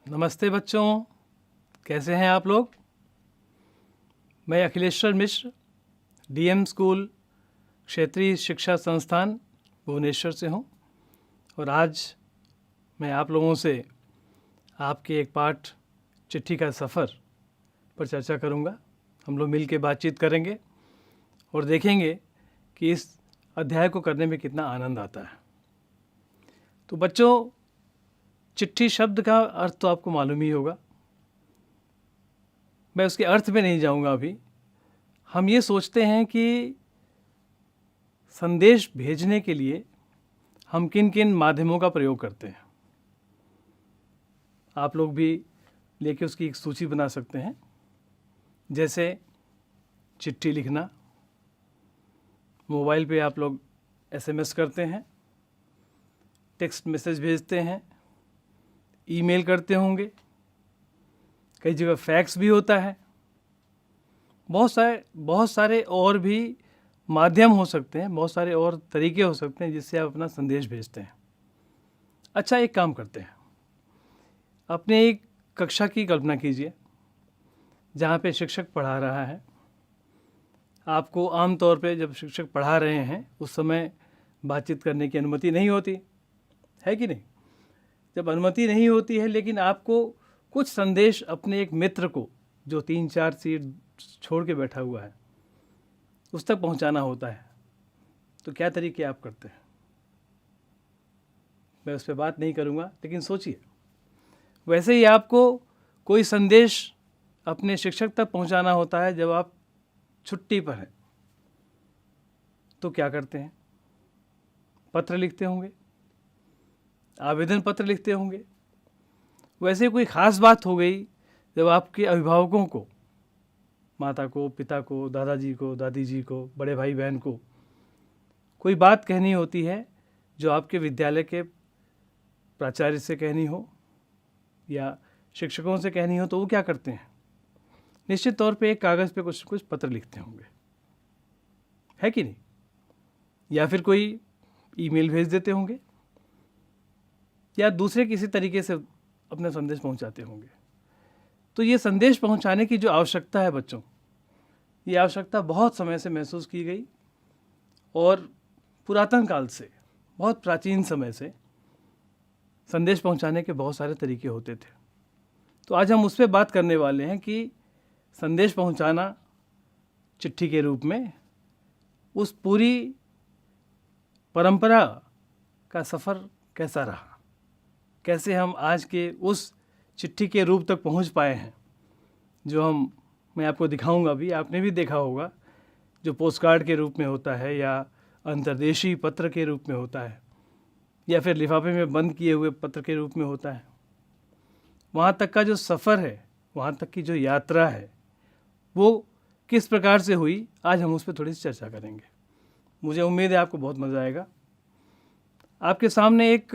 नमस्ते बच्चों, कैसे हैं आप लोग। मैं अखिलेश्वर मिश्र, डीएम स्कूल क्षेत्रीय शिक्षा संस्थान भुवनेश्वर से हूं और आज मैं आप लोगों से आपके एक पाठ चिट्ठी का सफ़र पर चर्चा करूंगा। हम लोग मिल के बातचीत करेंगे और देखेंगे कि इस अध्याय को करने में कितना आनंद आता है। तो बच्चों, चिट्ठी शब्द का अर्थ तो आपको मालूम ही होगा। मैं उसके अर्थ में नहीं जाऊंगा अभी। हम ये सोचते हैं कि संदेश भेजने के लिए हम किन किन माध्यमों का प्रयोग करते हैं। आप लोग भी लेके उसकी एक सूची बना सकते हैं, जैसे चिट्ठी लिखना, मोबाइल पे आप लोग एसएमएस करते हैं, टेक्स्ट मैसेज भेजते हैं, ईमेल करते होंगे, कई जगह फैक्स भी होता है। बहुत सारे और भी माध्यम हो सकते हैं, बहुत सारे और तरीके हो सकते हैं जिससे आप अपना संदेश भेजते हैं। अच्छा, एक काम करते हैं, अपने एक कक्षा की कल्पना कीजिए जहाँ पे शिक्षक पढ़ा रहा है। आपको आमतौर पे जब शिक्षक पढ़ा रहे हैं उस समय बातचीत करने की अनुमति नहीं होती है कि नहीं। जब अनुमति नहीं होती है लेकिन आपको कुछ संदेश अपने एक मित्र को जो 3-4 सीट छोड़ के बैठा हुआ है उस तक पहुंचाना होता है, तो क्या तरीके आप करते हैं। मैं उस पर बात नहीं करूंगा, लेकिन सोचिए, वैसे ही आपको कोई संदेश अपने शिक्षक तक पहुंचाना होता है जब आप छुट्टी पर हैं, तो क्या करते हैं। पत्र लिखते होंगे, आवेदन पत्र लिखते होंगे। वैसे कोई ख़ास बात हो गई जब आपके अभिभावकों को, माता को, पिता को, दादाजी को, दादी जी को, बड़े भाई बहन को कोई बात कहनी होती है जो आपके विद्यालय के प्राचार्य से कहनी हो या शिक्षकों से कहनी हो, तो वो क्या करते हैं, निश्चित तौर पे एक कागज़ पे कुछ कुछ पत्र लिखते होंगे, है कि नहीं। या फिर कोई ईमेल भेज देते होंगे या दूसरे किसी तरीके से अपना संदेश पहुंचाते होंगे। तो ये संदेश पहुंचाने की जो आवश्यकता है बच्चों, ये आवश्यकता बहुत समय से महसूस की गई और पुरातन काल से, बहुत प्राचीन समय से संदेश पहुंचाने के बहुत सारे तरीके होते थे। तो आज हम उस पर बात करने वाले हैं कि संदेश पहुंचाना चिट्ठी के रूप में, उस पूरी परंपरा का सफ़र कैसा रहा, कैसे हम आज के उस चिट्ठी के रूप तक पहुंच पाए हैं जो मैं आपको दिखाऊंगा भी। आपने भी देखा होगा जो पोस्टकार्ड के रूप में होता है या अंतर्देशीय पत्र के रूप में होता है या फिर लिफाफे में बंद किए हुए पत्र के रूप में होता है। वहाँ तक का जो सफ़र है, वहाँ तक की जो यात्रा है, वो किस प्रकार से हुई, आज हम उस पर थोड़ी सी चर्चा करेंगे। मुझे उम्मीद है आपको बहुत मज़ा आएगा। आपके सामने एक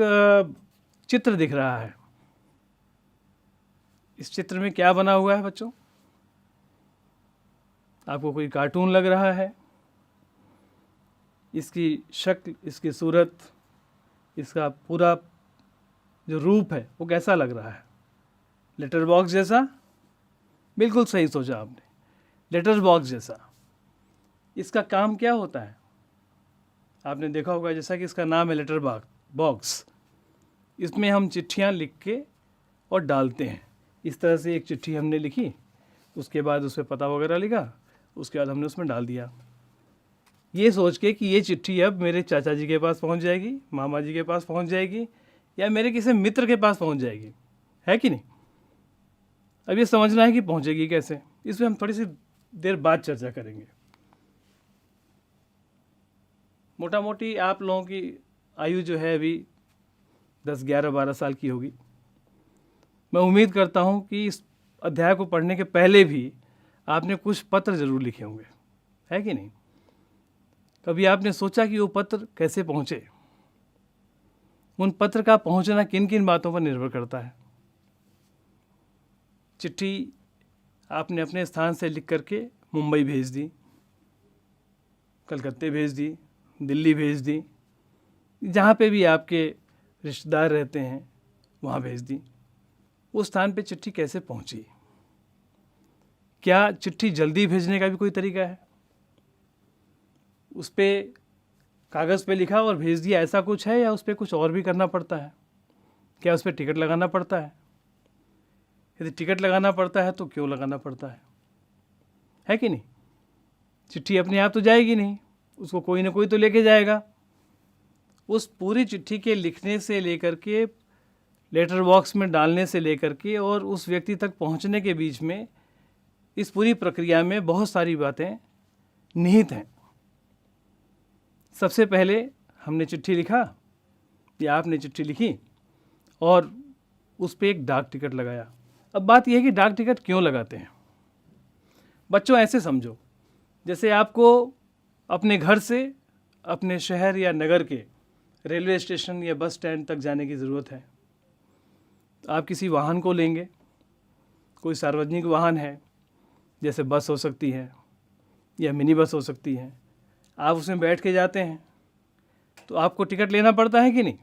चित्र दिख रहा है। इस चित्र में क्या बना हुआ है बच्चों, आपको कोई कार्टून लग रहा है। इसकी शक्ल, इसकी सूरत, इसका पूरा जो रूप है वो कैसा लग रहा है, लेटर बॉक्स जैसा। बिल्कुल सही सोचा आपने, लेटर बॉक्स जैसा। इसका काम क्या होता है आपने देखा होगा, जैसा कि इसका नाम है लेटर बॉक्स। इसमें हम चिट्ठियाँ लिख के और डालते हैं। इस तरह से एक चिट्ठी हमने लिखी, उसके बाद उस पर पता वगैरह लिखा, उसके बाद हमने उसमें डाल दिया, ये सोच के कि ये चिट्ठी अब मेरे चाचा जी के पास पहुंच जाएगी, मामा जी के पास पहुंच जाएगी या मेरे किसी मित्र के पास पहुंच जाएगी, है कि नहीं। अब ये समझना है कि पहुंचेगी कैसे, इस पर हम थोड़ी सी देर बाद चर्चा करेंगे। मोटा मोटी आप लोगों की आयु जो है अभी 10, 11, 12 साल की होगी। मैं उम्मीद करता हूं कि इस अध्याय को पढ़ने के पहले भी आपने कुछ पत्र ज़रूर लिखे होंगे, है कि नहीं। कभी आपने सोचा कि वो पत्र कैसे पहुँचे, उन पत्र का पहुँचना किन किन बातों पर निर्भर करता है। चिट्ठी आपने अपने स्थान से लिख करके मुंबई भेज दी, कलकत्ते भेज दी, दिल्ली भेज दी, जहाँ पे भी आपके रिश्तेदार रहते हैं वहाँ भेज दी। उस स्थान पे चिट्ठी कैसे पहुंची? क्या चिट्ठी जल्दी भेजने का भी कोई तरीका है? उस पर कागज़ पे लिखा और भेज दिया, ऐसा कुछ है, या उस पर कुछ और भी करना पड़ता है? क्या उस पर टिकट लगाना पड़ता है? यदि टिकट लगाना पड़ता है तो क्यों लगाना पड़ता है कि नहीं? चिट्ठी अपने आप तो जाएगी नहीं, उसको कोई ना कोई तो लेके जाएगा। उस पूरी चिट्ठी के लिखने से लेकर के, लेटर बॉक्स में डालने से लेकर के और उस व्यक्ति तक पहुंचने के बीच में, इस पूरी प्रक्रिया में बहुत सारी बातें निहित हैं। सबसे पहले हमने चिट्ठी लिखा या आपने चिट्ठी लिखी और उस पर एक डाक टिकट लगाया। अब बात यह है कि डाक टिकट क्यों लगाते हैं? बच्चों, ऐसे समझो जैसे आपको अपने घर से अपने शहर या नगर के रेलवे स्टेशन या बस स्टैंड तक जाने की ज़रूरत है। आप किसी वाहन को लेंगे, कोई सार्वजनिक वाहन है, जैसे बस हो सकती है या मिनी बस हो सकती है, आप उसमें बैठ के जाते हैं तो आपको टिकट लेना पड़ता है कि नहीं?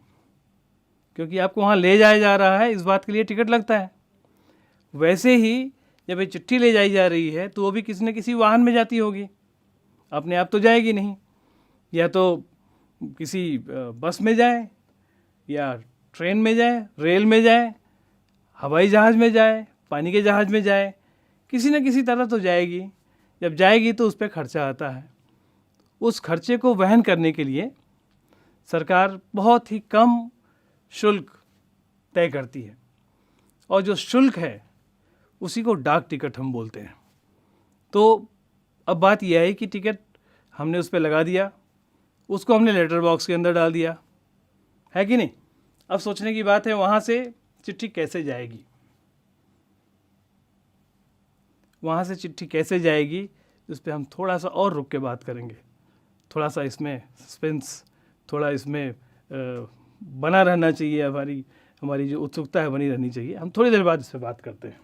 क्योंकि आपको वहाँ ले जाया जा रहा है, इस बात के लिए टिकट लगता है। वैसे ही जब ये चिट्ठी ले जाई जा रही है तो वो भी किसी न किसी वाहन में जाती होगी, अपने आप तो जाएगी नहीं। या तो किसी बस में जाए, या ट्रेन में जाए, रेल में जाए, हवाई जहाज़ में जाए, पानी के जहाज़ में जाए, किसी न किसी तरह तो जाएगी। जब जाएगी तो उस पर खर्चा आता है। उस खर्चे को वहन करने के लिए सरकार बहुत ही कम शुल्क तय करती है, और जो शुल्क है उसी को डाक टिकट हम बोलते हैं। तो अब बात यह है कि टिकट हमने उस पर लगा दिया, उसको हमने लेटर बॉक्स के अंदर डाल दिया, है कि नहीं? अब सोचने की बात है वहाँ से चिट्ठी कैसे जाएगी। वहाँ से चिट्ठी कैसे जाएगी इस पर हम थोड़ा सा और रुक के बात करेंगे। थोड़ा सा इसमें सस्पेंस, थोड़ा इसमें बना रहना चाहिए, हमारी जो उत्सुकता है बनी रहनी चाहिए। हम थोड़ी देर बाद इस पर बात करते हैं।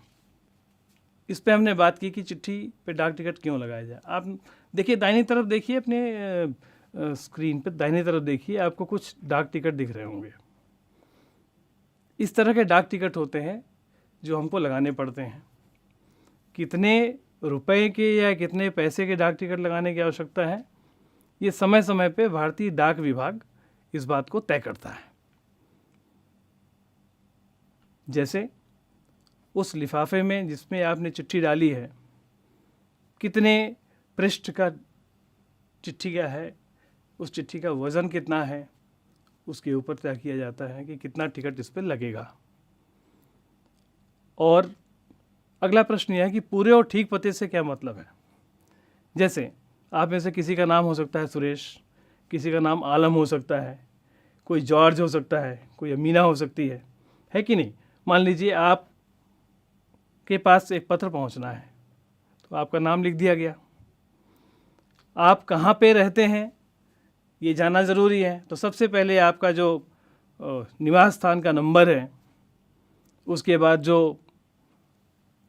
इस पे हमने बात की कि चिट्ठी पे डाक टिकट क्यों लगाया जाए। आप देखिए, दाहिनी तरफ देखिए, अपने स्क्रीन पे दाहिनी तरफ देखिए, आपको कुछ डाक टिकट दिख रहे होंगे। इस तरह के डाक टिकट होते हैं जो हमको लगाने पड़ते हैं। कितने रुपए के या कितने पैसे के डाक टिकट लगाने की आवश्यकता है, ये समय समय पे भारतीय डाक विभाग इस बात को तय करता है। जैसे उस लिफाफे में जिसमें आपने चिट्ठी डाली है, कितने पृष्ठ का चिट्ठी का है, उस चिट्ठी का वज़न कितना है, उसके ऊपर तय किया जाता है कि कितना टिकट इस पर लगेगा। और अगला प्रश्न यह है कि पूरे और ठीक पते से क्या मतलब है। जैसे आप में से किसी का नाम हो सकता है सुरेश, किसी का नाम आलम हो सकता है, कोई जॉर्ज हो सकता है, कोई अमीना हो सकती है कि नहीं? मान लीजिए आप के पास एक पत्र पहुंचना है तो आपका नाम लिख दिया गया। आप कहाँ पे रहते हैं ये जानना ज़रूरी है, तो सबसे पहले आपका जो निवास स्थान का नंबर है, उसके बाद जो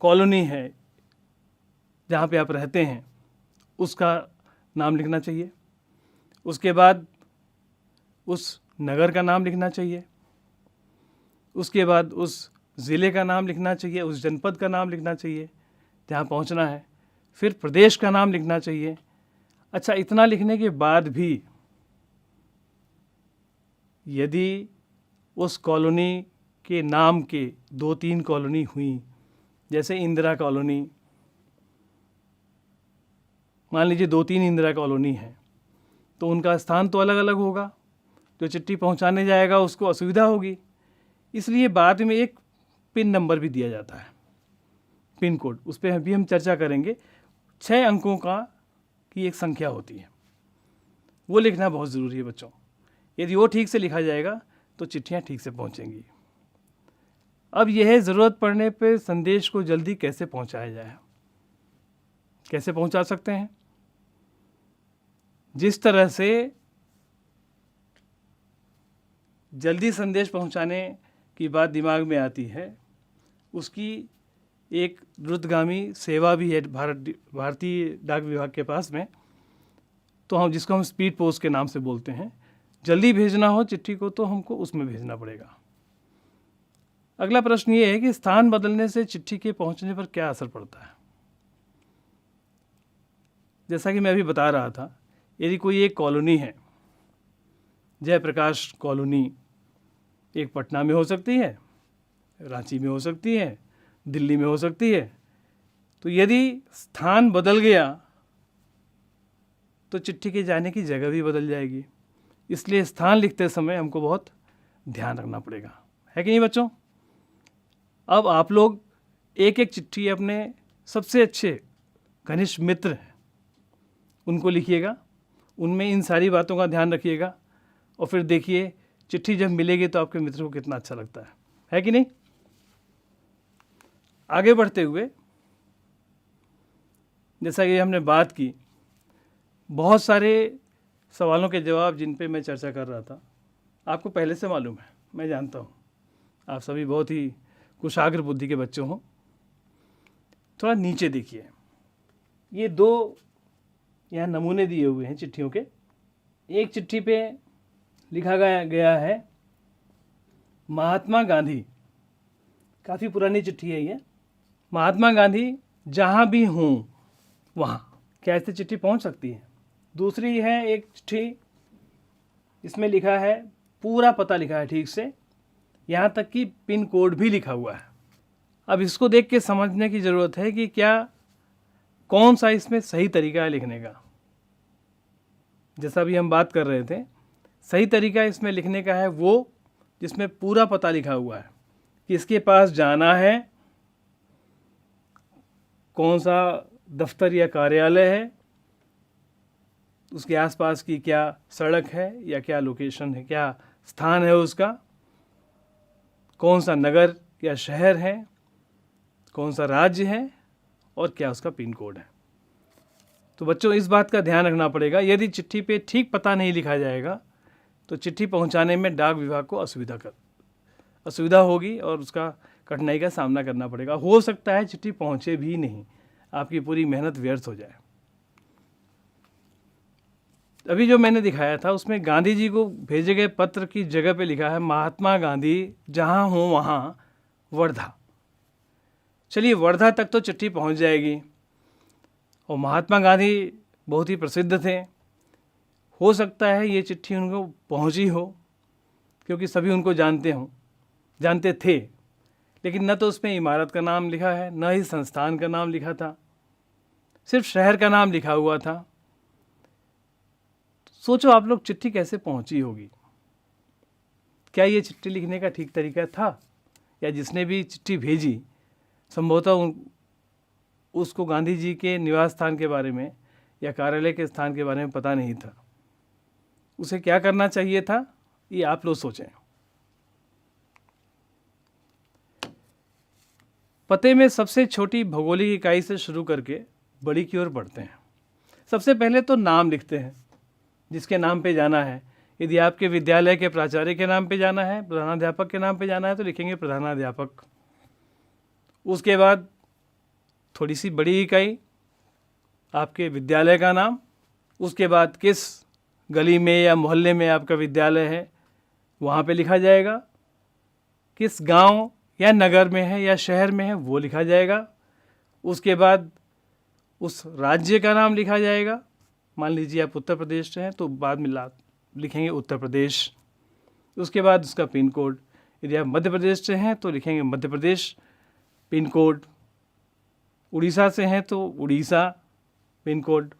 कॉलोनी है जहाँ पे आप रहते हैं उसका नाम लिखना चाहिए। उसके बाद उस नगर का नाम लिखना चाहिए। उसके बाद उस ज़िले का नाम लिखना चाहिए, उस जनपद का नाम लिखना चाहिए जहाँ पहुँचना है। फिर प्रदेश का नाम लिखना चाहिए। अच्छा, इतना लिखने के बाद भी यदि उस कॉलोनी के नाम के 2-3 कॉलोनी हुई, जैसे इंदिरा कॉलोनी, मान लीजिए 2-3 इंदिरा कॉलोनी है, तो उनका स्थान तो अलग अलग होगा। जो चिट्ठी पहुंचाने जाएगा उसको असुविधा होगी, इसलिए बाद में एक पिन नंबर भी दिया जाता है, पिन कोड। उस पर भी हम चर्चा करेंगे। 6 अंकों की एक संख्या होती है, वो लिखना बहुत ज़रूरी है बच्चों। यदि वो ठीक से लिखा जाएगा तो चिट्ठियाँ ठीक से पहुँचेंगी। अब यह ज़रूरत पड़ने पे संदेश को जल्दी कैसे पहुँचाया जाए, कैसे पहुँचा सकते हैं? जिस तरह से जल्दी संदेश पहुँचाने की बात दिमाग में आती है, उसकी एक द्रुतगामी सेवा भी है भारतीय डाक विभाग के पास में, तो हम जिसको हम स्पीड पोस्ट के नाम से बोलते हैं। जल्दी भेजना हो चिट्ठी को तो हमको उसमें भेजना पड़ेगा। अगला प्रश्न ये है कि स्थान बदलने से चिट्ठी के पहुंचने पर क्या असर पड़ता है। जैसा कि मैं अभी बता रहा था, यदि कोई एक कॉलोनी है, जयप्रकाश कॉलोनी, एक पटना में हो सकती है, रांची में हो सकती है, दिल्ली में हो सकती है, तो यदि स्थान बदल गया तो चिट्ठी के जाने की जगह भी बदल जाएगी। इसलिए स्थान लिखते समय हमको बहुत ध्यान रखना पड़ेगा, है कि नहीं बच्चों। अब आप लोग एक एक चिट्ठी अपने सबसे अच्छे घनिष्ठ मित्र हैं उनको लिखिएगा, उनमें इन सारी बातों का ध्यान रखिएगा, और फिर देखिए चिट्ठी जब मिलेगी तो आपके मित्र को कितना अच्छा लगता है कि नहीं। आगे बढ़ते हुए, जैसा कि हमने बात की, बहुत सारे सवालों के जवाब जिन पे मैं चर्चा कर रहा था आपको पहले से मालूम है, मैं जानता हूँ आप सभी बहुत ही कुशाग्र बुद्धि के बच्चे हों। थोड़ा नीचे देखिए, ये दो यहाँ नमूने दिए हुए हैं चिट्ठियों के। एक चिट्ठी पे लिखा गया है महात्मा गांधी, काफ़ी पुरानी चिट्ठी है ये। महात्मा गांधी जहाँ भी हूँ वहाँ, क्या ऐसी चिट्ठी पहुँच सकती है। दूसरी है एक चिट्ठी, इसमें लिखा है, पूरा पता लिखा है ठीक से, यहाँ तक कि पिन कोड भी लिखा हुआ है। अब इसको देख के समझने की ज़रूरत है कि क्या कौन सा इसमें सही तरीका है लिखने का। जैसा भी हम बात कर रहे थे, सही तरीका इसमें लिखने का है वो जिसमें पूरा पता लिखा हुआ है, किसके पास जाना है, कौन सा दफ्तर या कार्यालय है, उसके आसपास की क्या सड़क है या क्या लोकेशन है, क्या स्थान है उसका, कौन सा नगर या शहर है, कौन सा राज्य है, और क्या उसका पिन कोड है। तो बच्चों इस बात का ध्यान रखना पड़ेगा, यदि चिट्ठी पे ठीक पता नहीं लिखा जाएगा तो चिट्ठी पहुंचाने में डाक विभाग को असुविधा होगी और उसका कठिनाई का सामना करना पड़ेगा। हो सकता है चिट्ठी पहुंचे भी नहीं, आपकी पूरी मेहनत व्यर्थ हो जाए। अभी जो मैंने दिखाया था उसमें गांधी जी को भेजे गए पत्र की जगह पे लिखा है महात्मा गांधी जहाँ हो वहाँ वर्धा। चलिए वर्धा तक तो चिट्ठी पहुँच जाएगी, और महात्मा गांधी बहुत ही प्रसिद्ध थे, हो सकता है ये चिट्ठी उनको पहुँची हो क्योंकि सभी उनको जानते थे, लेकिन न तो उसमें इमारत का नाम लिखा है, न ही संस्थान का नाम लिखा था, सिर्फ शहर का नाम लिखा हुआ था। सोचो आप लोग चिट्ठी कैसे पहुंची होगी। क्या ये चिट्ठी लिखने का ठीक तरीका था, या जिसने भी चिट्ठी भेजी संभवतः उसको गांधी जी के निवास स्थान के बारे में या कार्यालय के स्थान के बारे में पता नहीं था। उसे क्या करना चाहिए था, ये आप लोग सोचें। पते में सबसे छोटी भौगोलिक इकाई से शुरू करके बड़ी की ओर बढ़ते हैं। सबसे पहले तो नाम लिखते हैं, जिसके नाम पे जाना है। यदि आपके विद्यालय के प्राचार्य के नाम पे जाना है, प्रधानाध्यापक के नाम पे जाना है, तो लिखेंगे प्रधानाध्यापक। उसके बाद थोड़ी सी बड़ी इकाई, आपके विद्यालय का नाम। उसके बाद किस गली में या मोहल्ले में आपका विद्यालय है वहाँ पे लिखा जाएगा, किस गांव या नगर में है या शहर में है वो लिखा जाएगा। उसके बाद उस राज्य का नाम लिखा जाएगा। मान लीजिए आप उत्तर प्रदेश से हैं तो बाद में लिखेंगे उत्तर प्रदेश। उसके बाद उसका पिन कोड, यदि आप मध्य प्रदेश से हैं तो लिखेंगे मध्य प्रदेश पिन कोड, उड़ीसा से हैं तो उड़ीसा पिन कोड।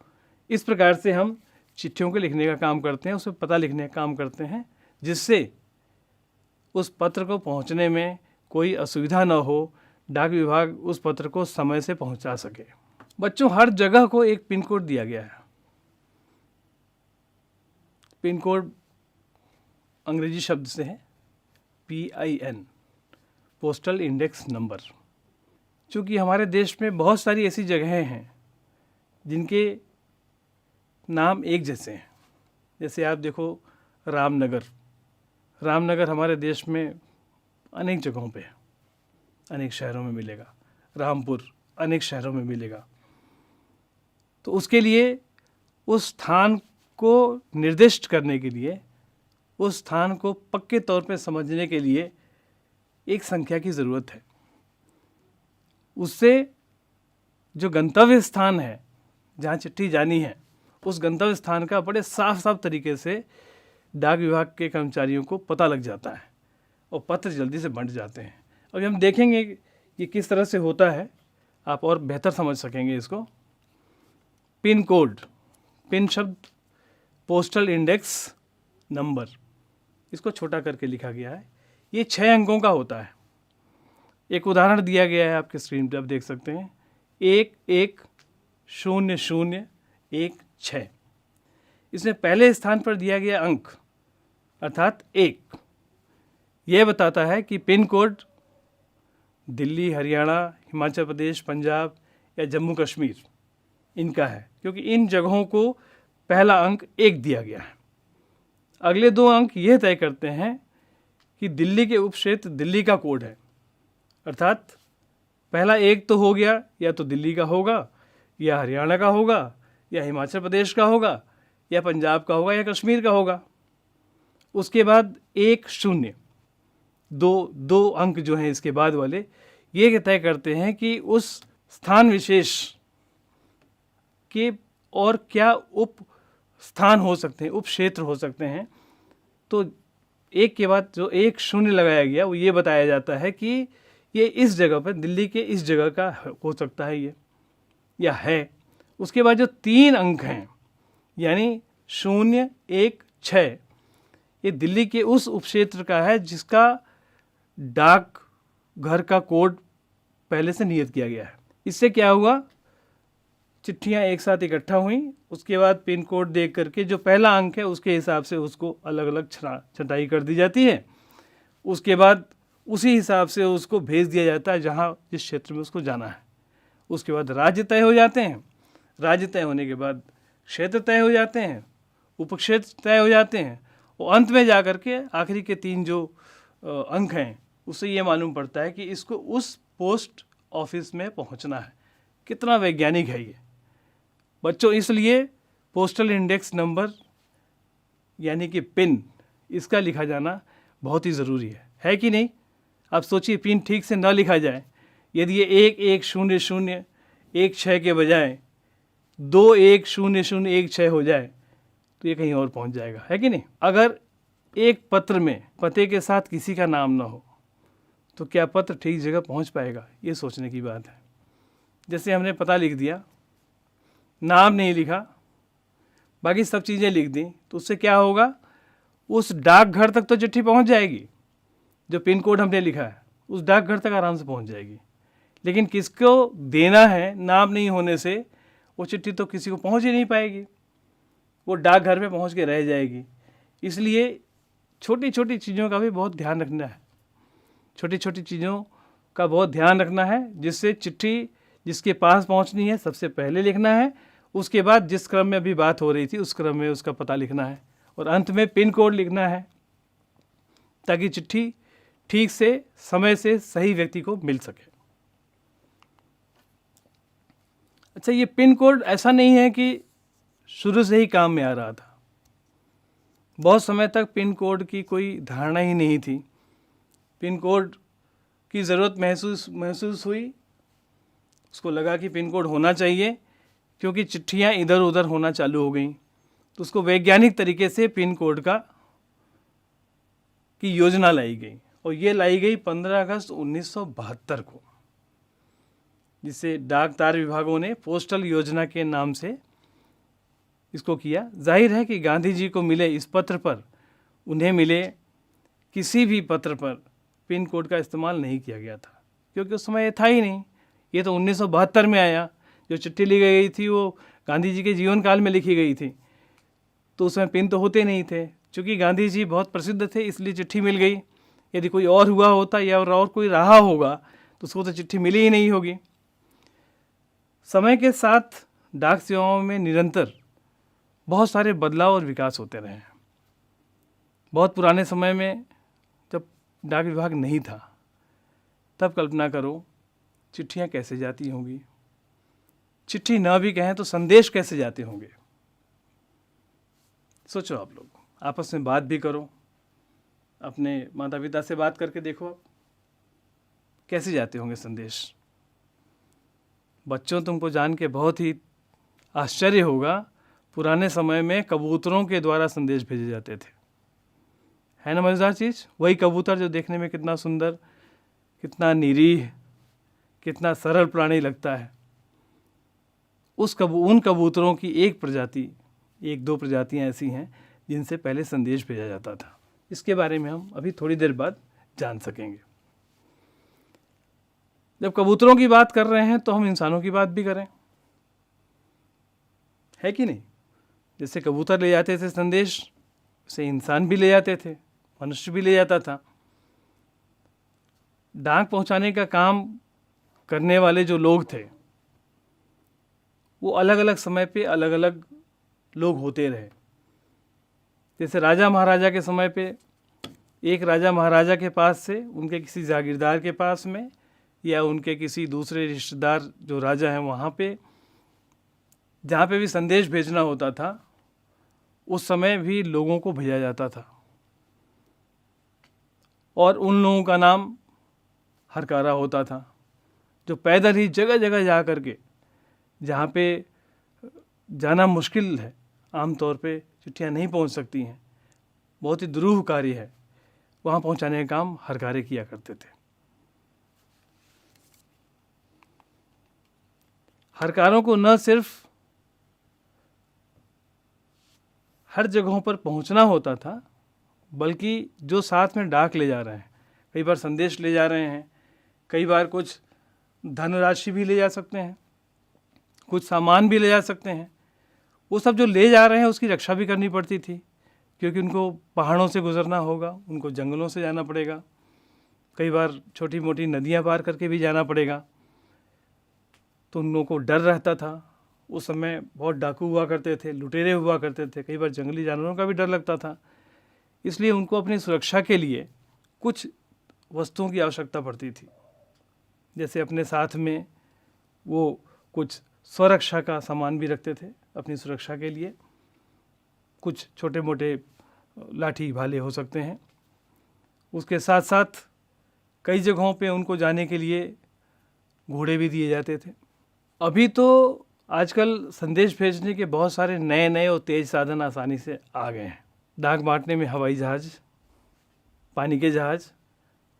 इस प्रकार से हम चिट्ठियों के लिखने का काम करते हैं, उसे पता लिखने का काम करते हैं, जिससे उस पत्र को पहुंचने में कोई असुविधा न हो, डाक विभाग उस पत्र को समय से पहुंचा सके। बच्चों हर जगह को एक पिन कोड दिया गया है। पिन कोड अंग्रेजी शब्द से है PIN, पोस्टल इंडेक्स नंबर। चूँकि हमारे देश में बहुत सारी ऐसी जगहें हैं जिनके नाम एक जैसे हैं। जैसे आप देखो रामनगर हमारे देश में अनेक जगहों पे है, अनेक शहरों में मिलेगा। रामपुर अनेक शहरों में मिलेगा। तो उसके लिए उस स्थान को निर्दिष्ट करने के लिए, उस स्थान को पक्के तौर पे समझने के लिए एक संख्या की ज़रूरत है। उससे जो गंतव्य स्थान है जहाँ चिट्ठी जानी है, उस गंतव्य स्थान का बड़े साफ साफ तरीके से डाक विभाग के कर्मचारियों को पता लग जाता है और पत्र जल्दी से बंट जाते हैं। अभी हम देखेंगे कि किस तरह से होता है, आप और बेहतर समझ सकेंगे इसको। पिन कोड, पिन शब्द पोस्टल इंडेक्स नंबर, इसको छोटा करके लिखा गया है। ये 6 अंकों का होता है। एक उदाहरण दिया गया है आपके स्क्रीन पर, आप देख सकते हैं 110016। इसमें पहले स्थान पर दिया गया अंक अर्थात 1 यह बताता है कि पिन कोड दिल्ली, हरियाणा, हिमाचल प्रदेश, पंजाब या जम्मू कश्मीर इनका है, क्योंकि इन जगहों को पहला अंक 1 दिया गया है। अगले 2 अंक यह तय करते हैं कि दिल्ली के उपक्षेत्र दिल्ली का कोड है, अर्थात पहला 1 तो हो गया, या तो दिल्ली का होगा, या हरियाणा का होगा, या हिमाचल प्रदेश का होगा, या पंजाब का होगा, या कश्मीर का होगा। उसके बाद 1-0, दो अंक जो हैं इसके बाद वाले, ये तय करते हैं कि उस स्थान विशेष के और क्या उप स्थान हो सकते हैं, उप क्षेत्र हो सकते हैं। तो 1 के बाद जो 1-0 लगाया गया वो ये बताया जाता है कि ये इस जगह पर, दिल्ली के इस जगह का हो सकता है ये, या है। उसके बाद जो 3 अंक हैं यानी 0-1-6, ये दिल्ली के उस उपक्षेत्र का है जिसका डाक घर का कोड पहले से नियत किया गया है। इससे क्या हुआ, चिट्ठियाँ एक साथ इकट्ठा हुई, उसके बाद पिन कोड देख करके जो पहला अंक है उसके हिसाब से उसको अलग अलग छँटाई कर दी जाती है। उसके बाद उसी हिसाब से उसको भेज दिया जाता है जहाँ जिस क्षेत्र में उसको जाना है। उसके बाद राज्य तय हो जाते हैं, राज्य तय होने के बाद क्षेत्र तय हो जाते हैं, उपक्षेत्र तय हो जाते हैं, और अंत में जा कर के आखिरी के 3 जो अंक हैं उससे ये मालूम पड़ता है कि इसको उस पोस्ट ऑफिस में पहुंचना है। कितना वैज्ञानिक है ये बच्चों। इसलिए पोस्टल इंडेक्स नंबर यानी कि पिन, इसका लिखा जाना बहुत ही ज़रूरी है कि नहीं? आप सोचिए, पिन ठीक से ना लिखा जाए, यदि ये 110016 के बजाय 210016 हो जाए तो ये कहीं और पहुंच जाएगा, है कि नहीं? अगर एक पत्र में पते के साथ किसी का नाम ना हो तो क्या पत्र ठीक जगह पहुंच पाएगा? ये सोचने की बात है। जैसे हमने पता लिख दिया, नाम नहीं लिखा, बाकी सब चीज़ें लिख दी, तो उससे क्या होगा, उस डाकघर तक तो चिट्ठी पहुंच जाएगी। जो पिन कोड हमने लिखा है उस डाकघर तक आराम से पहुंच जाएगी, लेकिन किसको देना है, नाम नहीं होने से वो चिट्ठी तो किसी को पहुंच ही नहीं पाएगी, वो डाकघर पे पहुंच के रह जाएगी। इसलिए छोटी छोटी चीज़ों का भी बहुत ध्यान रखना है, छोटी छोटी चीज़ों का बहुत ध्यान रखना है, जिससे चिट्ठी जिसके पास पहुंचनी है सबसे पहले लिखना है, उसके बाद जिस क्रम में अभी बात हो रही थी उस क्रम में उसका पता लिखना है, और अंत में पिन कोड लिखना है, ताकि चिट्ठी ठीक से समय से सही व्यक्ति को मिल सके। अच्छा, ये पिन कोड ऐसा नहीं है कि शुरू से ही काम में आ रहा था। बहुत समय तक पिन कोड की कोई धारणा ही नहीं थी। पिन कोड की ज़रूरत महसूस हुई, उसको लगा कि पिन कोड होना चाहिए, क्योंकि चिट्ठियाँ इधर उधर होना चालू हो गई, तो उसको वैज्ञानिक तरीके से पिन कोड की योजना लाई गई, और ये लाई गई 15 अगस्त 1972 को, जिसे डाक तार विभागों ने पोस्टल योजना के नाम से इसको किया। जाहिर है कि गांधी जी को मिले इस पत्र पर, उन्हें मिले किसी भी पत्र पर पिन कोड का इस्तेमाल नहीं किया गया था, क्योंकि उस समय ये था ही नहीं। ये तो 1972 में आया। जो चिट्ठी लिखी गई थी वो गांधी जी के जीवन काल में लिखी गई थी, तो उसमें पिन तो होते नहीं थे। चूँकि गांधी जी बहुत प्रसिद्ध थे इसलिए चिट्ठी मिल गई। यदि कोई और हुआ होता या और कोई रहा होगा तो उसको तो चिट्ठी मिली ही नहीं होगी। समय के साथ डाक सेवाओं में निरंतर बहुत सारे बदलाव और विकास होते रहे हैं। बहुत पुराने समय में जब डाक विभाग नहीं था, तब कल्पना करो चिट्ठियाँ कैसे जाती होंगी। चिट्ठी ना भी कहें तो संदेश कैसे जाते होंगे। सोचो, आप लोग आपस में बात भी करो, अपने माता पिता से बात करके देखो, कैसे जाते होंगे संदेश। बच्चों, तुमको जान के बहुत ही आश्चर्य होगा, पुराने समय में कबूतरों के द्वारा संदेश भेजे जाते थे। है ना मज़ेदार चीज़। वही कबूतर जो देखने में कितना सुंदर, कितना निरीह, कितना सरल प्राणी लगता है, उन कबूतरों की एक दो प्रजातियां ऐसी हैं जिनसे पहले संदेश भेजा जाता था। इसके बारे में हम अभी थोड़ी देर बाद जान सकेंगे। जब कबूतरों की बात कर रहे हैं तो हम इंसानों की बात भी करें, है कि नहीं। जैसे कबूतर ले जाते थे संदेश, वैसे इंसान भी ले जाते थे, मनुष्य भी ले जाता था। डाक पहुंचाने का काम करने वाले जो लोग थे वो अलग अलग समय पे अलग अलग लोग होते रहे। जैसे राजा महाराजा के समय पे एक राजा महाराजा के पास से उनके किसी जागीरदार के पास में या उनके किसी दूसरे रिश्तेदार जो राजा हैं वहाँ पे, जहाँ पे भी संदेश भेजना होता था उस समय भी लोगों को भेजा जाता था। और उन लोगों का नाम हरकारा होता था, जो पैदल ही जगह जगह जा कर के, जहाँ पे जाना मुश्किल है, आम तौर पे चिट्ठियाँ नहीं पहुँच सकती हैं, बहुत ही दुरूह कार्य है, वहाँ पहुँचाने का काम हरकारे किया करते थे। हरकारों को न सिर्फ हर जगहों पर पहुँचना होता था, बल्कि जो साथ में डाक ले जा रहे हैं, कई बार संदेश ले जा रहे हैं, कई बार कुछ धनराशि भी ले जा सकते हैं, कुछ सामान भी ले जा सकते हैं, वो सब जो ले जा रहे हैं उसकी रक्षा भी करनी पड़ती थी, क्योंकि उनको पहाड़ों से गुजरना होगा, उनको जंगलों से जाना पड़ेगा, कई बार छोटी मोटी नदियाँ पार करके भी जाना पड़ेगा। तो उन लोगों को डर रहता था। उस समय बहुत डाकू हुआ करते थे, लुटेरे हुआ करते थे, कई बार जंगली जानवरों का भी डर लगता था। इसलिए उनको अपनी सुरक्षा के लिए कुछ वस्तुओं की आवश्यकता पड़ती थी। जैसे अपने साथ में वो कुछ स्वरक्षा का सामान भी रखते थे अपनी सुरक्षा के लिए। कुछ छोटे मोटे लाठी भाले हो सकते हैं। उसके साथ साथ कई जगहों पे उनको जाने के लिए घोड़े भी दिए जाते थे। अभी तो आजकल संदेश भेजने के बहुत सारे नए नए और तेज़ साधन आसानी से आ गए हैं। डाक बांटने में हवाई जहाज़, पानी के जहाज़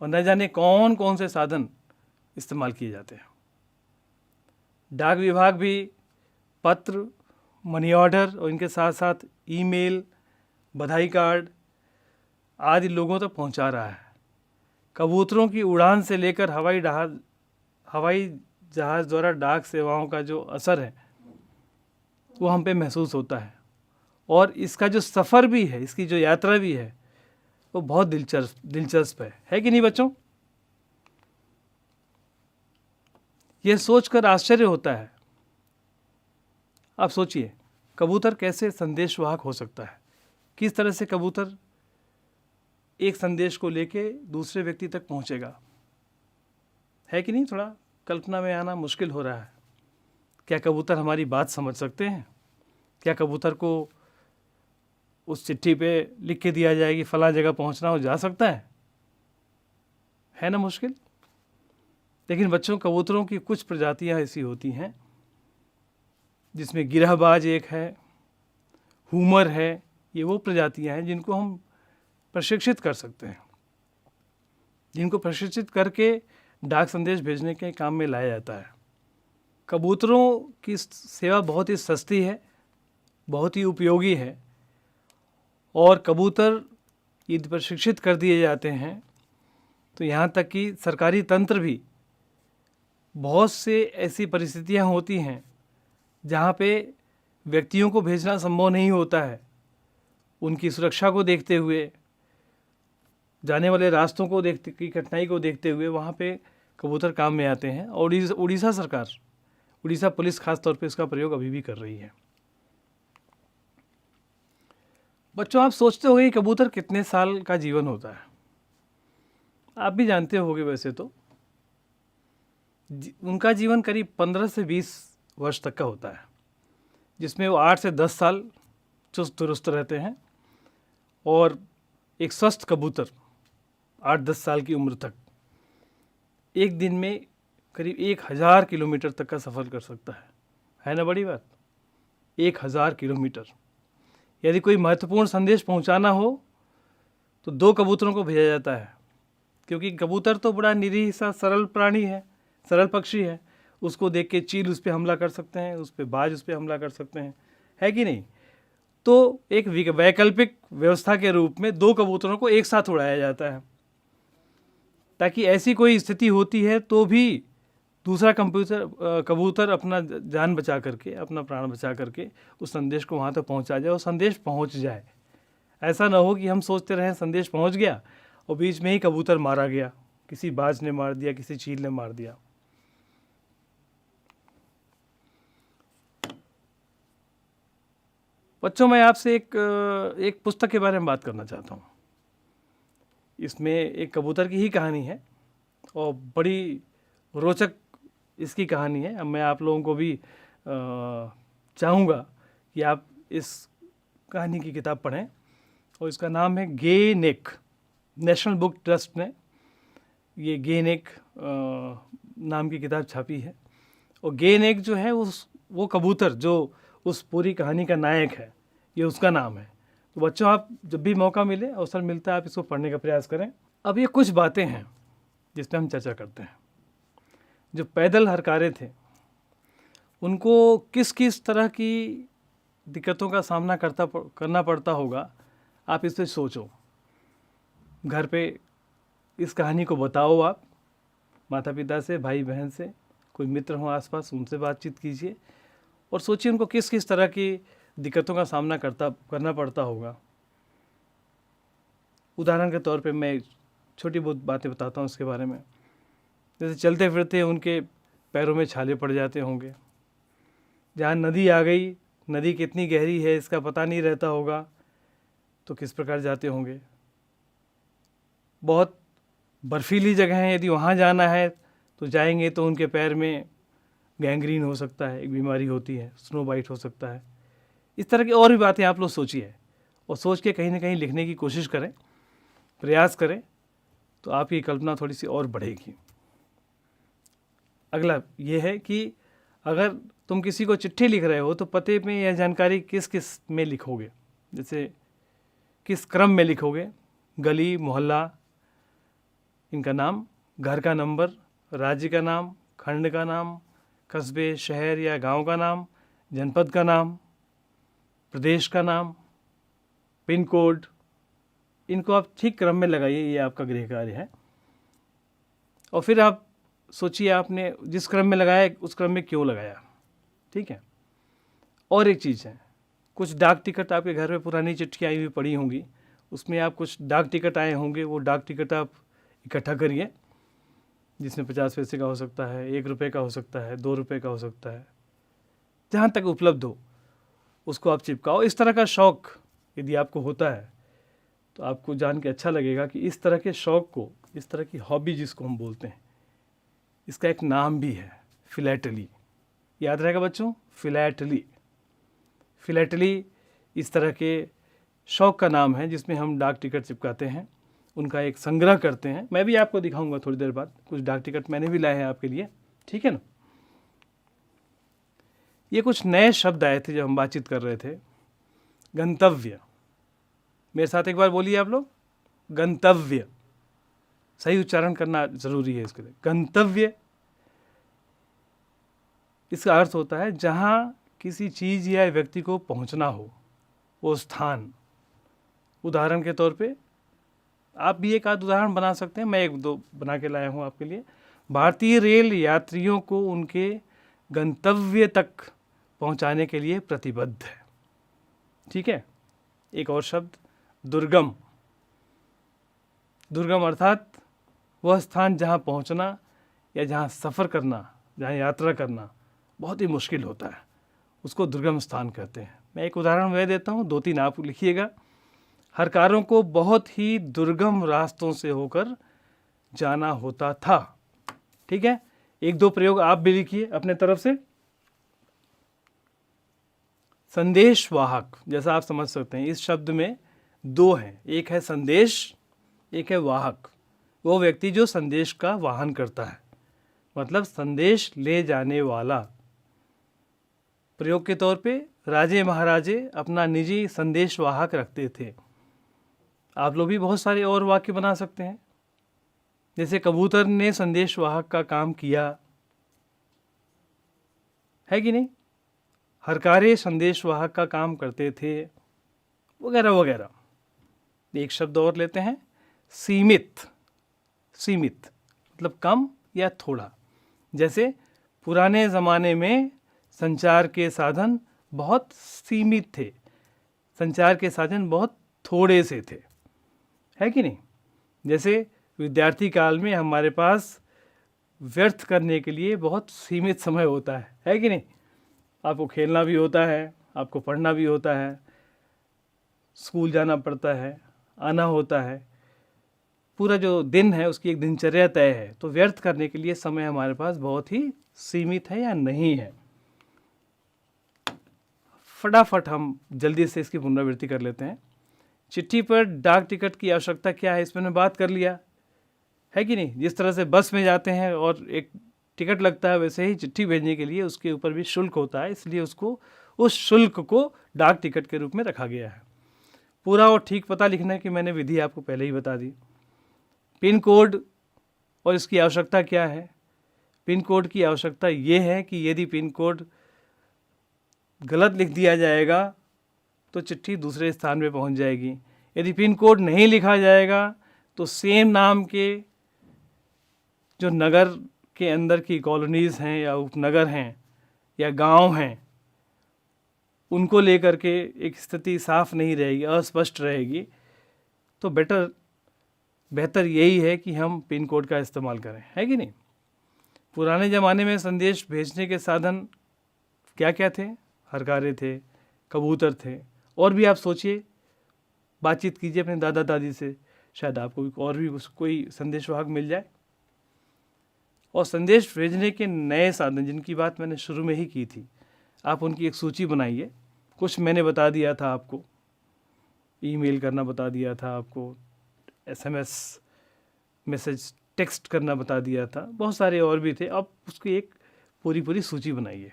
और न जाने कौन कौन से साधन इस्तेमाल किए जाते हैं। डाक विभाग भी पत्र, मनी ऑर्डर और इनके साथ साथ ईमेल, बधाई कार्ड आदि लोगों तक पहुंचा रहा है। कबूतरों की उड़ान से लेकर हवाई जहाज़ द्वारा डाक सेवाओं का जो असर है वो हम पे महसूस होता है। और इसका जो सफ़र भी है, इसकी जो यात्रा भी है, वो बहुत दिलचस्प है कि नहीं बच्चों। यह सोचकर आश्चर्य होता है। आप सोचिए, कबूतर कैसे संदेशवाहक हो सकता है। किस तरह से कबूतर एक संदेश को लेके दूसरे व्यक्ति तक पहुंचेगा, है कि नहीं। थोड़ा कल्पना में आना मुश्किल हो रहा है। क्या कबूतर हमारी बात समझ सकते हैं? क्या कबूतर को उस चिट्ठी पे लिख के दिया जाए कि फला जगह पहुंचना हो, जा सकता है ना मुश्किल। लेकिन बच्चों, कबूतरों की कुछ प्रजातियां ऐसी होती हैं जिसमें गिरहबाज एक है, हुमर है। ये वो प्रजातियां हैं जिनको हम प्रशिक्षित कर सकते हैं, जिनको प्रशिक्षित करके डाक संदेश भेजने के काम में लाया जाता है। कबूतरों की सेवा बहुत ही सस्ती है, बहुत ही उपयोगी है। और कबूतर यदि प्रशिक्षित कर दिए जाते हैं तो यहाँ तक कि सरकारी तंत्र भी, बहुत से ऐसी परिस्थितियाँ होती हैं जहाँ पे व्यक्तियों को भेजना संभव नहीं होता है। उनकी सुरक्षा को देखते हुए, जाने वाले रास्तों को देखते की कठिनाई को देखते हुए वहाँ पे कबूतर काम में आते हैं। और उड़ीसा सरकार, उड़ीसा पुलिस खास तौर पे इसका प्रयोग अभी भी कर रही है। बच्चों, आप सोचते होंगे कि कबूतर कितने साल का जीवन होता है। आप भी जानते होंगे वैसे तो उनका जीवन करीब 15 से 20 वर्ष तक का होता है, जिसमें वो 8 से 10 साल चुस्त दुरुस्त रहते हैं। और एक स्वस्थ कबूतर 8-10 साल की उम्र तक एक दिन में करीब 1000 किलोमीटर तक का सफ़र कर सकता है ना बड़ी बात। 1000 किलोमीटर। यदि कोई महत्वपूर्ण संदेश पहुंचाना हो तो 2 कबूतरों को भेजा जाता है, क्योंकि कबूतर तो बड़ा निरीह सा सरल प्राणी है, सरल पक्षी है। उसको देख के चील उस पर हमला कर सकते हैं, उस पर बाज उस पर हमला कर सकते हैं, है कि नहीं। तो एक वैकल्पिक व्यवस्था के रूप में 2 कबूतरों को एक साथ उड़ाया जाता है, ताकि ऐसी कोई स्थिति होती है तो भी दूसरा कबूतर अपना जान बचा करके, अपना प्राण बचा करके उस संदेश को वहाँ तक पहुँचा जाए और संदेश पहुँच जाए। ऐसा ना हो कि हम सोचते रहें संदेश पहुँच गया और बीच में ही कबूतर मारा गया, किसी बाज ने मार दिया, किसी चील ने मार दिया। बच्चों, मैं आपसे एक पुस्तक के बारे में बात करना चाहता हूँ। इसमें एक कबूतर की ही कहानी है और बड़ी रोचक इसकी कहानी है। अब मैं आप लोगों को भी चाहूँगा कि आप इस कहानी की किताब पढ़ें, और इसका नाम है गे नेक। नेशनल बुक ट्रस्ट ने ये गे नेक नाम की किताब छापी है। और गे नेक जो है वो कबूतर जो उस पूरी कहानी का नायक है, ये उसका नाम है। तो बच्चों, आप जब भी मौका मिले, अवसर मिलता है, आप इसको पढ़ने का प्रयास करें। अब ये कुछ बातें हैं जिस पर हम चर्चा करते हैं। जो पैदल हरकारे थे, उनको किस किस तरह की दिक्कतों का सामना करना पड़ता होगा, आप इस पर सोचो। घर पे इस कहानी को बताओ, आप माता पिता से, भाई बहन से, कोई मित्र हो आसपास, उनसे बातचीत कीजिए और सोचिए उनको किस किस तरह की दिक्कतों का सामना करना पड़ता होगा। उदाहरण के तौर पे मैं छोटी बहुत बातें बताता हूँ इसके बारे में। जैसे चलते फिरते उनके पैरों में छाले पड़ जाते होंगे, जहाँ नदी आ गई, नदी कितनी गहरी है इसका पता नहीं रहता होगा, तो किस प्रकार जाते होंगे। बहुत बर्फीली जगह है, यदि वहाँ जाना है तो जाएंगे तो उनके पैर में गैंग्रीन हो सकता है, एक बीमारी होती है, स्नो बाइट हो सकता है। इस तरह की और भी बातें आप लोग सोचिए और सोच के कहीं ना कहीं लिखने की कोशिश करें, प्रयास करें, तो आपकी कल्पना थोड़ी सी और बढ़ेगी। अगला ये है कि अगर तुम किसी को चिट्ठी लिख रहे हो तो पते में यह जानकारी किस किस में लिखोगे, जैसे किस क्रम में लिखोगे। गली, मोहल्ला, इनका नाम, घर का नंबर, राज्य का नाम, खंड का नाम, कस्बे, शहर या गांव का नाम, जनपद का नाम, प्रदेश का नाम, पिन कोड, इनको आप ठीक क्रम में लगाइए। ये आपका गृह कार्य है। और फिर आप सोचिए आपने जिस क्रम में लगाया उस क्रम में क्यों लगाया, ठीक है। और एक चीज़ है, कुछ डाक टिकट आपके घर में पुरानी चिट्ठियाँ आई हुई पड़ी होंगी, उसमें आप कुछ डाक टिकट आए होंगे, वो डाक टिकट आप इकट्ठा करिए, जिसमें 50 पैसे का हो सकता है, 1 रुपये का हो सकता है, 2 रुपये का हो सकता है, जहाँ तक उपलब्ध हो उसको आप चिपकाओ। इस तरह का शौक़ यदि आपको होता है तो आपको जान के अच्छा लगेगा कि इस तरह के शौक़ को, इस तरह की हॉबी जिसको हम बोलते हैं, इसका एक नाम भी है, फिलैटली। याद रहेगा बच्चों, फिलैटली। फिलैटली इस तरह के शौक़ का नाम है जिसमें हम डाक टिकट चिपकाते हैं, उनका एक संग्रह करते हैं। मैं भी आपको दिखाऊंगा थोड़ी देर बाद, कुछ डाक टिकट मैंने भी लाए हैं आपके लिए, ठीक है ना। ये कुछ नए शब्द आए थे जब हम बातचीत कर रहे थे। गंतव्य, मेरे साथ एक बार बोलिए आप लोग, गंतव्य। सही उच्चारण करना जरूरी है इसके लिए। गंतव्य, इसका अर्थ होता है जहाँ किसी चीज़ या व्यक्ति को पहुँचना हो, वो स्थान। उदाहरण के तौर पे आप भी एक आध उदाहरण बना सकते हैं, मैं 1-2 बना के लाया हूँ आपके लिए। भारतीय रेल यात्रियों को उनके गंतव्य तक पहुँचाने के लिए प्रतिबद्ध है, ठीक है। एक और शब्द, दुर्गम। दुर्गम अर्थात वह स्थान जहाँ पहुँचना या जहाँ सफ़र करना, जहाँ यात्रा करना बहुत ही मुश्किल होता है, उसको दुर्गम स्थान कहते हैं। मैं एक उदाहरण मैं देता हूँ, 2-3 आप लिखिएगा। हरकारों को बहुत ही दुर्गम रास्तों से होकर जाना होता था, ठीक है। 1-2 प्रयोग आप भी लिखिए अपने तरफ से। संदेश वाहक, जैसा आप समझ सकते हैं इस शब्द में 2 हैं, एक है संदेश, एक है वाहक। वो व्यक्ति जो संदेश का वाहन करता है, मतलब संदेश ले जाने वाला। प्रयोग के तौर पे राजे महाराजे अपना निजी संदेश वाहक रखते थे। आप लोग भी बहुत सारे और वाक्य बना सकते हैं, जैसे कबूतर ने संदेश वाहक का काम किया, है कि नहीं। हरकारे संदेश वाहक का काम करते थे, वगैरह वगैरह। एक शब्द और लेते हैं, सीमित। सीमित मतलब कम या थोड़ा। जैसे पुराने ज़माने में संचार के साधन बहुत सीमित थे, संचार के साधन बहुत थोड़े से थे, है कि नहीं। जैसे विद्यार्थी काल में हमारे पास व्यर्थ करने के लिए बहुत सीमित समय होता है कि नहीं। आपको खेलना भी होता है, आपको पढ़ना भी होता है, स्कूल जाना पड़ता है, आना होता है, पूरा जो दिन है उसकी एक दिनचर्या तय है। तो व्यर्थ करने के लिए समय हमारे पास बहुत ही सीमित है या नहीं है। फटाफट हम जल्दी से इसकी पुनरावृत्ति कर लेते हैं। चिट्ठी पर डाक टिकट की आवश्यकता क्या है, इस पर मैंने बात कर लिया, है कि नहीं। जिस तरह से बस में जाते हैं और एक टिकट लगता है, वैसे ही चिट्ठी भेजने के लिए उसके ऊपर भी शुल्क होता है, इसलिए उसको उस शुल्क को डाक टिकट के रूप में रखा गया है। पूरा और ठीक पता लिखने की मैंने विधि आपको पहले ही बता दी। पिन कोड और इसकी आवश्यकता क्या है। पिन कोड की आवश्यकता ये है कि यदि पिन कोड गलत लिख दिया जाएगा तो चिट्ठी दूसरे स्थान पे पहुंच जाएगी। यदि पिन कोड नहीं लिखा जाएगा तो सेम नाम के जो नगर के अंदर की कॉलोनीज़ हैं या उपनगर हैं या गांव हैं, उनको लेकर के एक स्थिति साफ नहीं रहेगी, अस्पष्ट रहेगी। तो बेहतर यही है कि हम पिन कोड का इस्तेमाल करें, है कि नहीं। पुराने ज़माने में संदेश भेजने के साधन क्या क्या थे। हरकारे थे, कबूतर थे, और भी आप सोचिए, बातचीत कीजिए अपने दादा दादी से, शायद आपको और भी कोई संदेश वाहक मिल जाए। और संदेश भेजने के नए साधन जिनकी बात मैंने शुरू में ही की थी, आप उनकी एक सूची बनाइए। कुछ मैंने बता दिया था आपको, ईमेल करना बता दिया था आपको, SMS मैसेज टेक्स्ट करना बता दिया था, बहुत सारे और भी थे। अब उसकी एक पूरी सूची बनाइए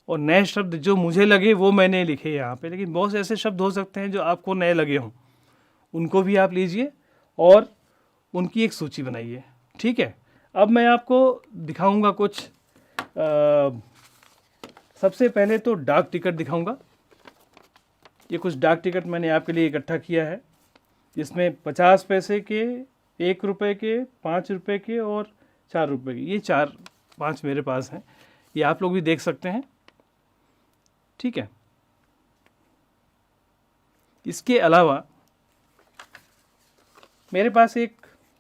और नए शब्द जो मुझे लगे वो मैंने लिखे यहाँ पे, लेकिन बहुत से ऐसे शब्द हो सकते हैं जो आपको नए लगे हों, उनको भी आप लीजिए और उनकी एक सूची बनाइए, ठीक है। अब मैं आपको दिखाऊंगा कुछ, सबसे पहले तो डाक टिकट दिखाऊंगा। ये कुछ डाक टिकट मैंने आपके लिए इकट्ठा किया है, जिसमें 50 पैसे के, 1 रुपये के, 5 रुपये के और 4 रुपये के, ये 4-5 मेरे पास हैं। ये आप लोग भी देख सकते हैं, ठीक है। इसके अलावा मेरे पास एक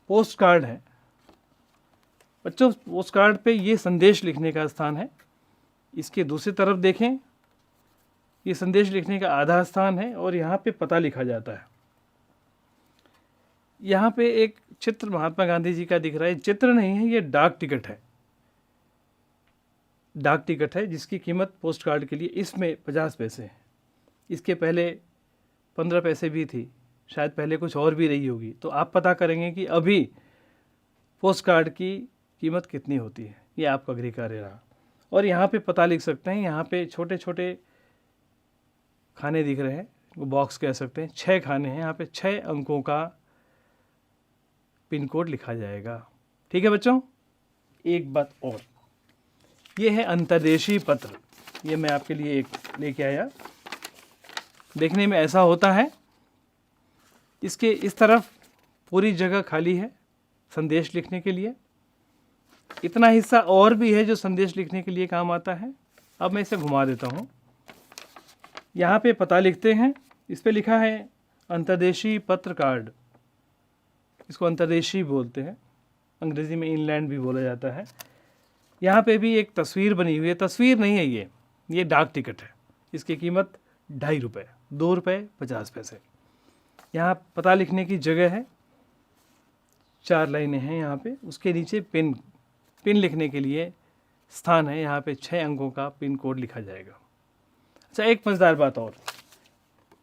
पोस्ट कार्ड है। बच्चों, पोस्ट कार्ड पे ये संदेश लिखने का स्थान है। इसके दूसरी तरफ देखें, ये संदेश लिखने का आधा स्थान है और यहाँ पे पता लिखा जाता है। यहाँ पे एक चित्र महात्मा गांधी जी का दिख रहा है, चित्र नहीं है, ये डाक टिकट है। डाक टिकट है जिसकी कीमत पोस्ट कार्ड के लिए इसमें 50 पैसे है। इसके पहले 15 पैसे भी थी, शायद पहले कुछ और भी रही होगी। तो आप पता करेंगे कि अभी पोस्ट कार्ड की कीमत कितनी होती है, ये आपका गृह कार्य रहा। और यहाँ पे पता लिख सकते हैं। यहाँ पे छोटे छोटे खाने दिख रहे हैं, वो बॉक्स कह सकते हैं, 6 खाने हैं। यहाँ पे 6 अंकों का पिन कोड लिखा जाएगा, ठीक है बच्चों। एक बात और, ये है अंतर्देशीय पत्र। ये मैं आपके लिए एक लेके आया। देखने में ऐसा होता है, इसके इस तरफ पूरी जगह खाली है संदेश लिखने के लिए। इतना हिस्सा और भी है जो संदेश लिखने के लिए काम आता है। अब मैं इसे घुमा देता हूँ। यहाँ पे पता लिखते हैं, इस पे लिखा है अंतर्देशीय पत्र कार्ड। इसको अंतर्देशीय बोलते हैं, अंग्रेज़ी में इनलैंड भी बोला जाता है। यहाँ पे भी एक तस्वीर बनी हुई है, तस्वीर नहीं है ये डाक टिकट है। इसकी कीमत 2.5 रुपये, 2 रुपये 50 पैसे। यहाँ पता लिखने की जगह है, 4 लाइनें हैं यहाँ पे। उसके नीचे पिन लिखने के लिए स्थान है। यहाँ पे 6 अंकों का पिन कोड लिखा जाएगा। अच्छा, एक मज़ेदार बात और,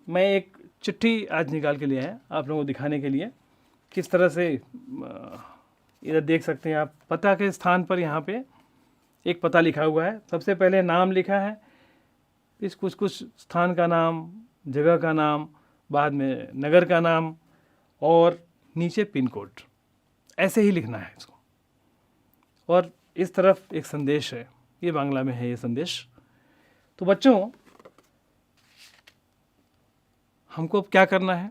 मैं एक चिट्ठी आज निकाल के लिए आया आप लोगों को दिखाने के लिए किस तरह से इधर देख सकते हैं आप, पता के स्थान पर यहाँ पे एक पता लिखा हुआ है। सबसे पहले नाम लिखा है, इस कुछ कुछ स्थान का नाम, जगह का नाम, बाद में नगर का नाम और नीचे पिन कोड, ऐसे ही लिखना है इसको। और इस तरफ एक संदेश है, ये बांग्ला में है ये संदेश। तो बच्चों, हमको अब क्या करना है,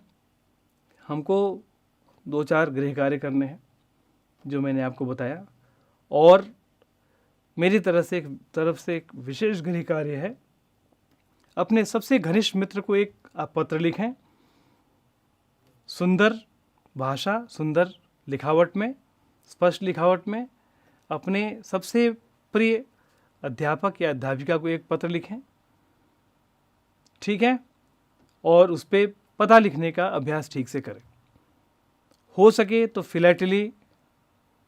हमको 2-4 गृह कार्य करने हैं जो मैंने आपको बताया, और मेरी तरफ से एक विशेष गृह कार्य है, अपने सबसे घनिष्ठ मित्र को एक आप पत्र लिखें, सुंदर भाषा, सुंदर लिखावट में, स्पष्ट लिखावट में, अपने सबसे प्रिय अध्यापक या अध्यापिका को एक पत्र लिखें, ठीक है, और उस पर पता लिखने का अभ्यास ठीक से करें। हो सके तो फिलैटली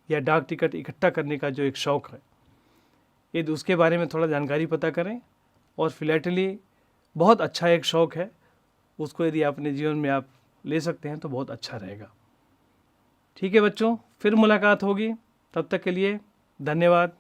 या डाक टिकट इकट्ठा करने का जो एक शौक़ है, यदि उसके बारे में थोड़ा जानकारी पता करें, और फिलैटली बहुत अच्छा एक शौक़ है, उसको यदि अपने जीवन में आप ले सकते हैं तो बहुत अच्छा रहेगा। ठीक है बच्चों, फिर मुलाकात होगी, तब तक के लिए धन्यवाद।